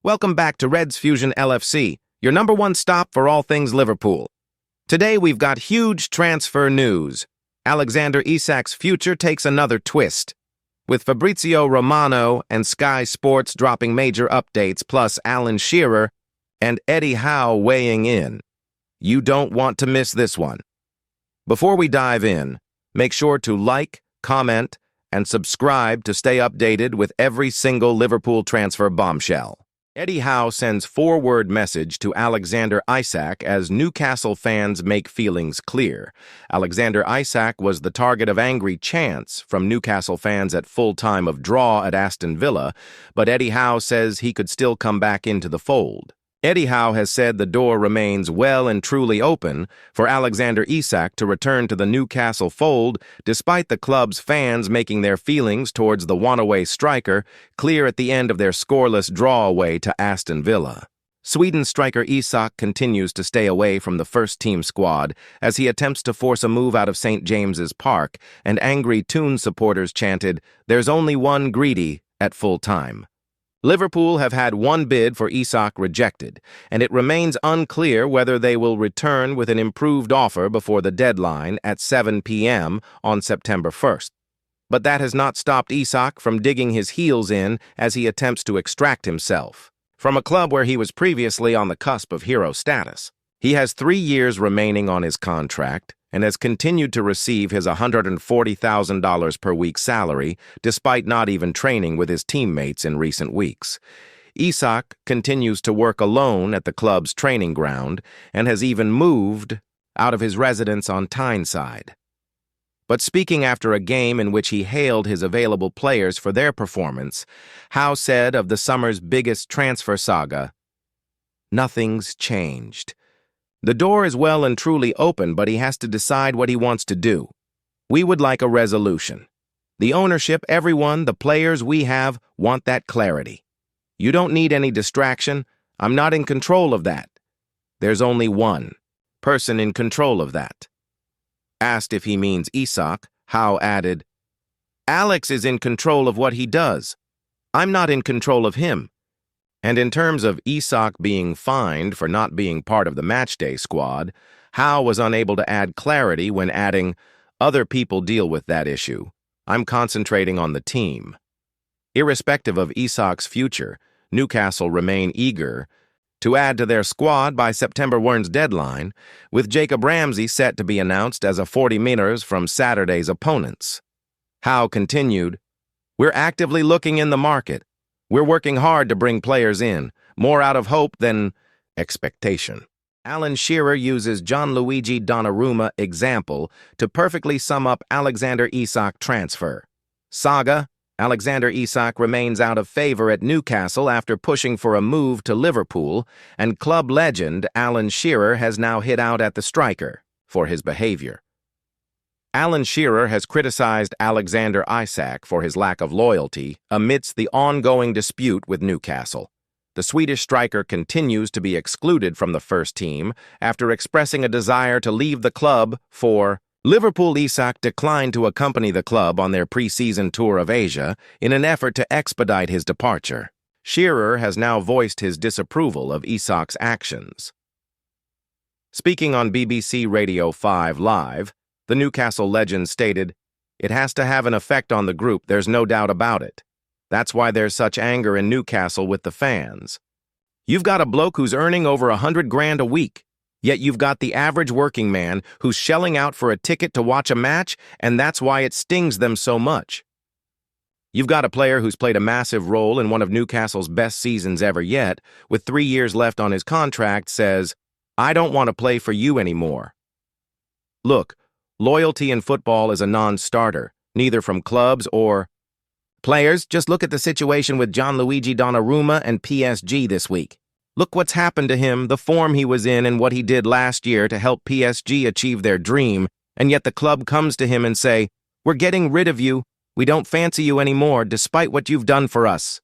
Welcome back to Reds Fusion LFC, your number one stop for all things Liverpool. Today we've got huge transfer news. Alexander Isak's future takes another twist, with Fabrizio Romano and Sky Sports dropping major updates, plus Alan Shearer and Eddie Howe weighing in. You don't want to miss this one. Before we dive in, make sure to like, comment, and subscribe to stay updated with every single Liverpool transfer bombshell. Eddie Howe sends four-word message to Alexander Isak as Newcastle fans make feelings clear. Alexander Isak was the target of angry chants from Newcastle fans at full time of draw at Aston Villa, but Eddie Howe says he could still come back into the fold. Eddie Howe has said the door remains well and truly open for Alexander Isak to return to the Newcastle fold, despite the club's fans making their feelings towards the one-away striker clear at the end of their scoreless draw away to Aston Villa. Sweden striker Isak continues to stay away from the first-team squad as he attempts to force a move out of St. James's Park, and angry Toon supporters chanted, "There's only one greedy," at full time. Liverpool have had one bid for Isak rejected, and it remains unclear whether they will return with an improved offer before the deadline at 7 p.m. on September 1st. But that has not stopped Isak from digging his heels in as he attempts to extract himself from a club where he was previously on the cusp of hero status. He has 3 years remaining on his contract and has continued to receive his $140,000 per week salary despite not even training with his teammates in recent weeks. Isak continues to work alone at the club's training ground and has even moved out of his residence on Tyneside. But speaking after a game in which he hailed his available players for their performance, Howe said of the summer's biggest transfer saga, "Nothing's changed. The door is well and truly open, but he has to decide what he wants to do. We would like a resolution. The ownership, everyone, the players we have, want that clarity. You don't need any distraction. I'm not in control of that. There's only one person in control of that." Asked if he means Isak, Howe added, "Alex is in control of what he does. I'm not in control of him." And in terms of Isak being fined for not being part of the matchday squad, Howe was unable to add clarity when adding, "Other people deal with that issue. I'm concentrating on the team." Irrespective of Isak's future, Newcastle remain eager to add to their squad by September 1's deadline, with Jacob Ramsey set to be announced as a 40 meters from Saturday's opponents. Howe continued, "We're actively looking in the market. We're working hard to bring players in, more out of hope than expectation." Alan Shearer uses Gianluigi Donnarumma example to perfectly sum up Alexander Isak transfer. Saga, Alexander Isak remains out of favor at Newcastle after pushing for a move to Liverpool, and club legend Alan Shearer has now hit out at the striker for his behavior. Alan Shearer has criticized Alexander Isak for his lack of loyalty amidst the ongoing dispute with Newcastle. The Swedish striker continues to be excluded from the first team after expressing a desire to leave the club for Liverpool. Isak declined to accompany the club on their pre-season tour of Asia in an effort to expedite his departure. Shearer has now voiced his disapproval of Isak's actions. Speaking on BBC Radio 5 Live, the Newcastle legend stated, "It has to have an effect on the group, there's no doubt about it. That's why there's such anger in Newcastle with the fans. You've got a bloke who's earning over $100,000 a week, yet you've got the average working man who's shelling out for a ticket to watch a match, and that's why it stings them so much. You've got a player who's played a massive role in one of Newcastle's best seasons ever yet, with 3 years left on his contract, says, 'I don't want to play for you anymore.' Look, loyalty in football is a non-starter, neither from clubs or players. Just look at the situation with Gianluigi Donnarumma and PSG this week. Look what's happened to him, the form he was in, and what he did last year to help PSG achieve their dream, and yet the club comes to him and say, 'We're getting rid of you. We don't fancy you anymore, despite what you've done for us.'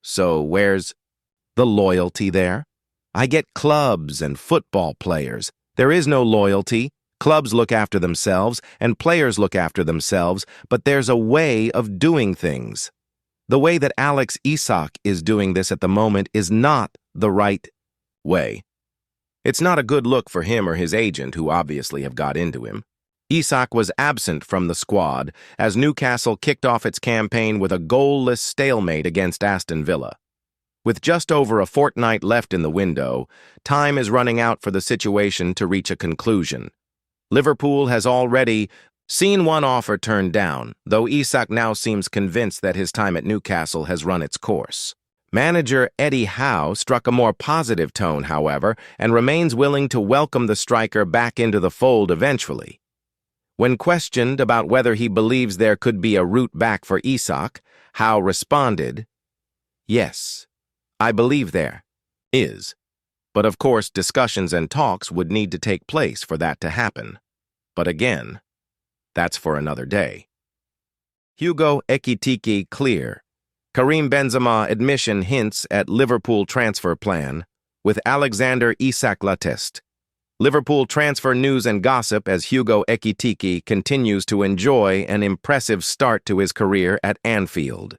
So where's the loyalty there? I get clubs and football players. There is no loyalty. Clubs look after themselves, and players look after themselves, but there's a way of doing things. The way that Alex Isak is doing this at the moment is not the right way. It's not a good look for him or his agent, who obviously have got into him. Isak was absent from the squad as Newcastle kicked off its campaign with a goalless stalemate against Aston Villa. With just over a fortnight left in the window, time is running out for the situation to reach a conclusion. Liverpool has already seen one offer turned down, though Isak now seems convinced that his time at Newcastle has run its course. Manager Howe struck a more positive tone, however, and remains willing to welcome the striker back into the fold eventually. When questioned about whether he believes there could be a route back for Isak, Howe responded, "Yes, I believe there is. But of course, discussions and talks would need to take place for that to happen. But again, that's for another day." Hugo Ekitike clear. Karim Benzema admission hints at Liverpool transfer plan, with Alexander Isak latest. Liverpool transfer news and gossip as Hugo Ekitike continues to enjoy an impressive start to his career at Anfield.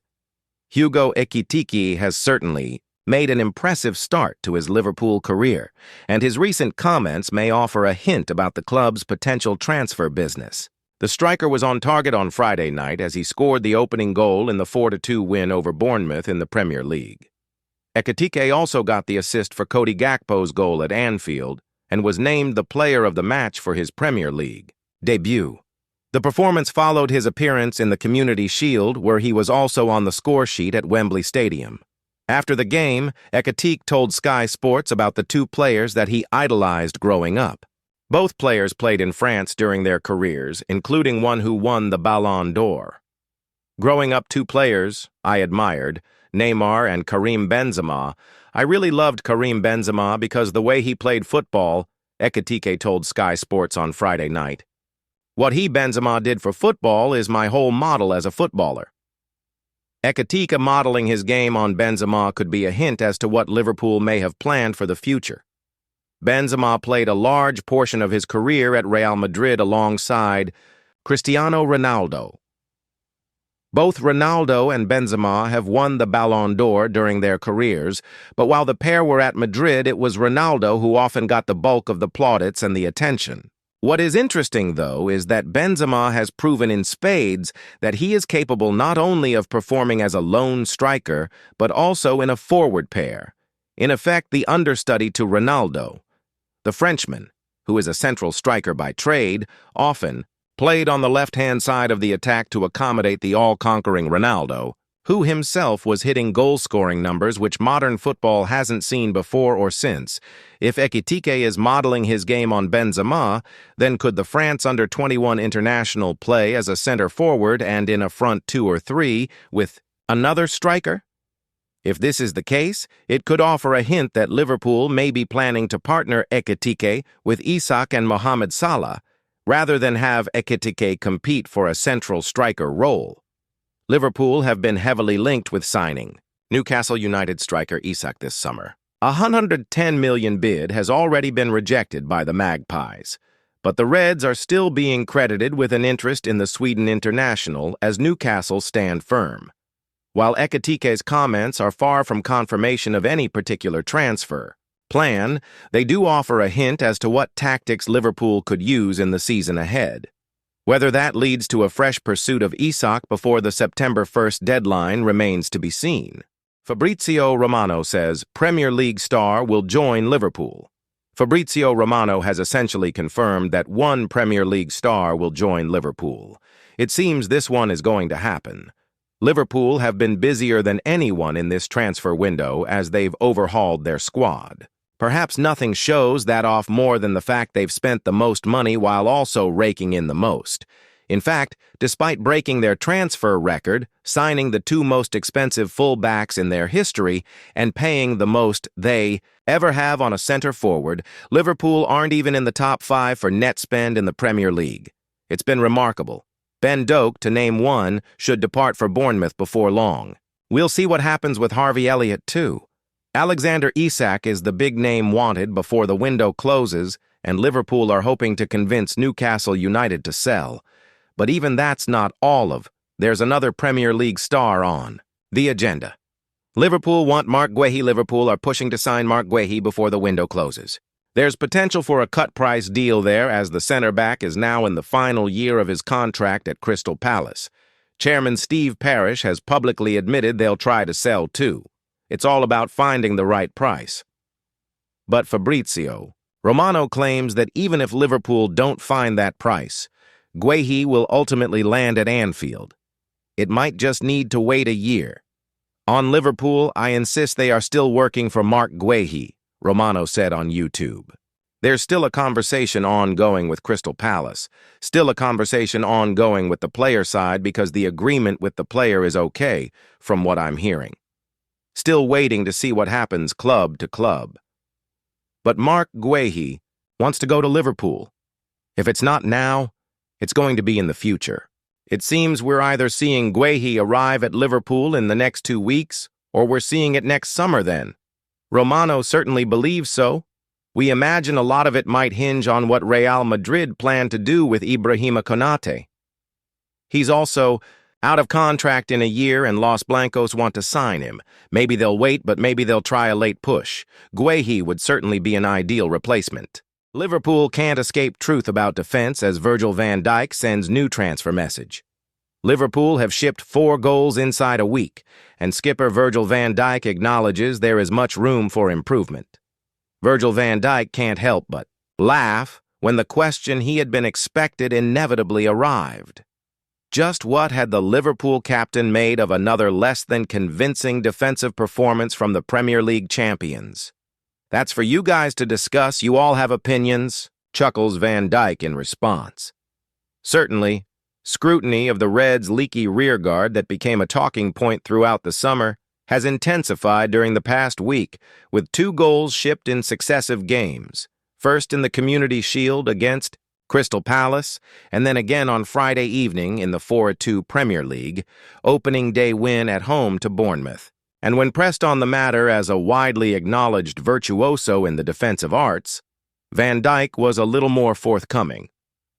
Hugo Ekitike has certainly made an impressive start to his Liverpool career, and his recent comments may offer a hint about the club's potential transfer business. The striker was on target on Friday night as he scored the opening goal in the 4-2 win over Bournemouth in the Premier League. Ekitike also got the assist for Cody Gakpo's goal at Anfield and was named the player of the match for his Premier League debut. The performance followed his appearance in the Community Shield, where he was also on the score sheet at Wembley Stadium. After the game, Ekitike told Sky Sports about the two players that he idolized growing up. Both players played in France during their careers, including one who won the Ballon d'Or. Growing up, two players I admired, Neymar and Karim Benzema. I really loved Karim Benzema because the way he played football, Ekitike told Sky Sports on Friday night. What Benzema did for football is my whole model as a footballer. Ekitike modeling his game on Benzema could be a hint as to what Liverpool may have planned for the future. Benzema played a large portion of his career at Real Madrid alongside Cristiano Ronaldo. Both Ronaldo and Benzema have won the Ballon d'Or during their careers, but while the pair were at Madrid, it was Ronaldo who often got the bulk of the plaudits and the attention. What is interesting, though, is that Benzema has proven in spades that he is capable not only of performing as a lone striker, but also in a forward pair, in effect the understudy to Ronaldo. The Frenchman, who is a central striker by trade, often played on the left-hand side of the attack to accommodate the all-conquering Ronaldo, who himself was hitting goal-scoring numbers which modern football hasn't seen before or since. If Ekitike is modeling his game on Benzema, then could the France under-21 international play as a center forward and in a front two or three with another striker? If this is the case, it could offer a hint that Liverpool may be planning to partner Ekitike with Isak and Mohamed Salah, rather than have Ekitike compete for a central striker role. Liverpool have been heavily linked with signing Newcastle United striker Isak this summer. A $110 million bid has already been rejected by the Magpies, but the Reds are still being credited with an interest in the Sweden international as Newcastle stand firm. While Ekitike's comments are far from confirmation of any particular transfer plan, they do offer a hint as to what tactics Liverpool could use in the season ahead. Whether that leads to a fresh pursuit of Isak before the September 1st deadline remains to be seen. Fabrizio Romano says Premier League star will join Liverpool. Fabrizio Romano has essentially confirmed that one Premier League star will join Liverpool. It seems this one is going to happen. Liverpool have been busier than anyone in this transfer window as they've overhauled their squad. Perhaps nothing shows that off more than the fact they've spent the most money while also raking in the most. In fact, despite breaking their transfer record, signing the two most expensive fullbacks in their history, and paying the most they ever have on a center forward, Liverpool aren't even in the top 5 for net spend in the Premier League. It's been remarkable. Ben Doak, to name one, should depart for Bournemouth before long. We'll see what happens with Harvey Elliott, too. Alexander Isak is the big name wanted before the window closes, and Liverpool are hoping to convince Newcastle United to sell. But even that's not all of. There's another Premier League star on. The agenda. Liverpool want Marc Guehi. Liverpool are pushing to sign Marc Guehi before the window closes. There's potential for a cut-price deal there, as the center-back is now in the final year of his contract at Crystal Palace. Chairman Steve Parish has publicly admitted they'll try to sell too. It's all about finding the right price. But Fabrizio Romano claims that even if Liverpool don't find that price, Guehi will ultimately land at Anfield. It might just need to wait a year. On Liverpool, I insist they are still working for Marc Guehi, Romano said on YouTube. There's still a conversation ongoing with Crystal Palace, still a conversation ongoing with the player side because the agreement with the player is okay, from what I'm hearing. Still waiting to see what happens club to club. But Marc Guehi wants to go to Liverpool. If it's not now, it's going to be in the future. It seems we're either seeing Guehi arrive at Liverpool in the next 2 weeks, or we're seeing it next summer then. Romano certainly believes so. We imagine a lot of it might hinge on what Real Madrid plan to do with Ibrahima Konate. He's also out of contract in a year and Los Blancos want to sign him. Maybe they'll wait, but maybe they'll try a late push. Guehi would certainly be an ideal replacement. Liverpool can't escape truth about defense as Virgil van Dijk sends new transfer message. Liverpool have shipped 4 goals inside a week, and skipper Virgil van Dijk acknowledges there is much room for improvement. Virgil van Dijk can't help but laugh when the question he had been expected inevitably arrived. Just what had the Liverpool captain made of another less than convincing defensive performance from the Premier League champions? That's for you guys to discuss. You all have opinions, chuckles Van Dijk in response. Certainly, scrutiny of the Reds' leaky rearguard that became a talking point throughout the summer has intensified during the past week, with 2 goals shipped in successive games, first in the Community Shield against Crystal Palace, and then again on Friday evening in the 4-2 Premier League, opening day win at home to Bournemouth. And when pressed on the matter as a widely acknowledged virtuoso in the defensive arts, Van Dijk was a little more forthcoming.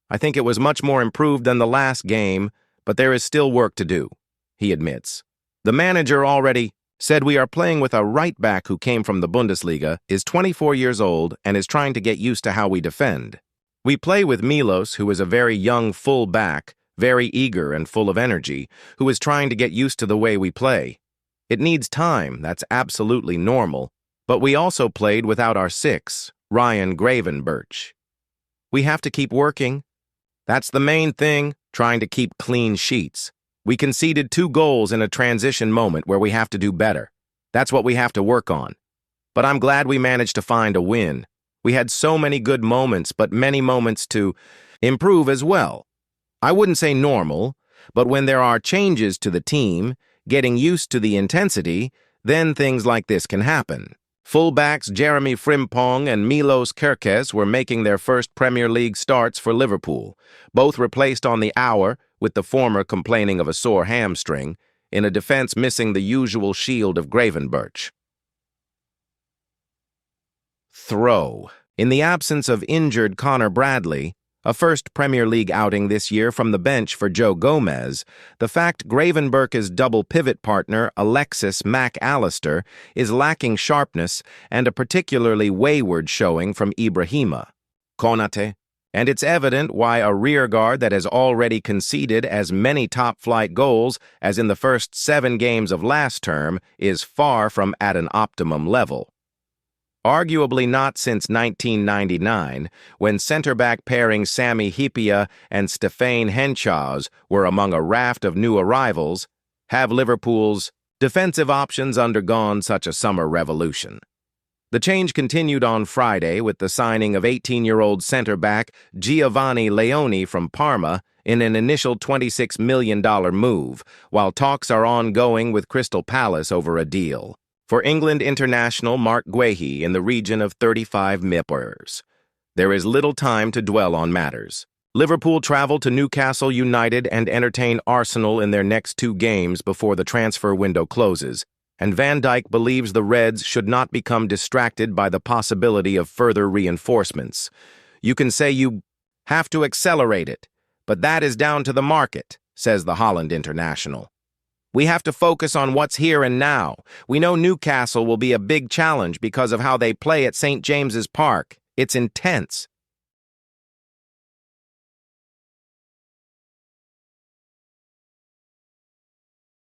I think it was much more improved than the last game, but there is still work to do, he admits. The manager already said we are playing with a right-back who came from the Bundesliga, is 24 years old, and is trying to get used to how we defend. We play with Milos, who is a very young full-back, very eager and full of energy, who is trying to get used to the way we play. It needs time, that's absolutely normal, but we also played without our 6, Ryan Gravenberch. We have to keep working. That's the main thing, trying to keep clean sheets. We conceded 2 goals in a transition moment where we have to do better. That's what we have to work on. But I'm glad we managed to find a win. We had so many good moments, but many moments to improve as well. I wouldn't say normal, but when there are changes to the team, getting used to the intensity, then things like this can happen. Fullbacks Jeremy Frimpong and Milos Kerkez were making their first Premier League starts for Liverpool, both replaced on the hour, with the former complaining of a sore hamstring, in a defense missing the usual shield of Gravenberch. Throw. In the absence of injured Connor Bradley, a first Premier League outing this year from the bench for Joe Gomez, the fact Gravenberch's double pivot partner Alexis Mac Allister is lacking sharpness and a particularly wayward showing from Ibrahima Konate, and it's evident why a rearguard that has already conceded as many top-flight goals as in the first 7 games of last term is far from at an optimum level. Arguably not since 1999, when center-back pairing Sami Hyypiä and Stefan Henchaz were among a raft of new arrivals, have Liverpool's defensive options undergone such a summer revolution. The change continued on Friday with the signing of 18-year-old center-back Giovanni Leoni from Parma in an initial $26 million move, while talks are ongoing with Crystal Palace over a deal for England international Marc Guehi in the region of 35 million. There is little time to dwell on matters. Liverpool travel to Newcastle United and entertain Arsenal in their next 2 games before the transfer window closes, and Van Dijk believes the Reds should not become distracted by the possibility of further reinforcements. You can say you have to accelerate it, but that is down to the market, says the Holland international. We have to focus on what's here and now. We know Newcastle will be a big challenge because of how they play at St. James's Park. It's intense.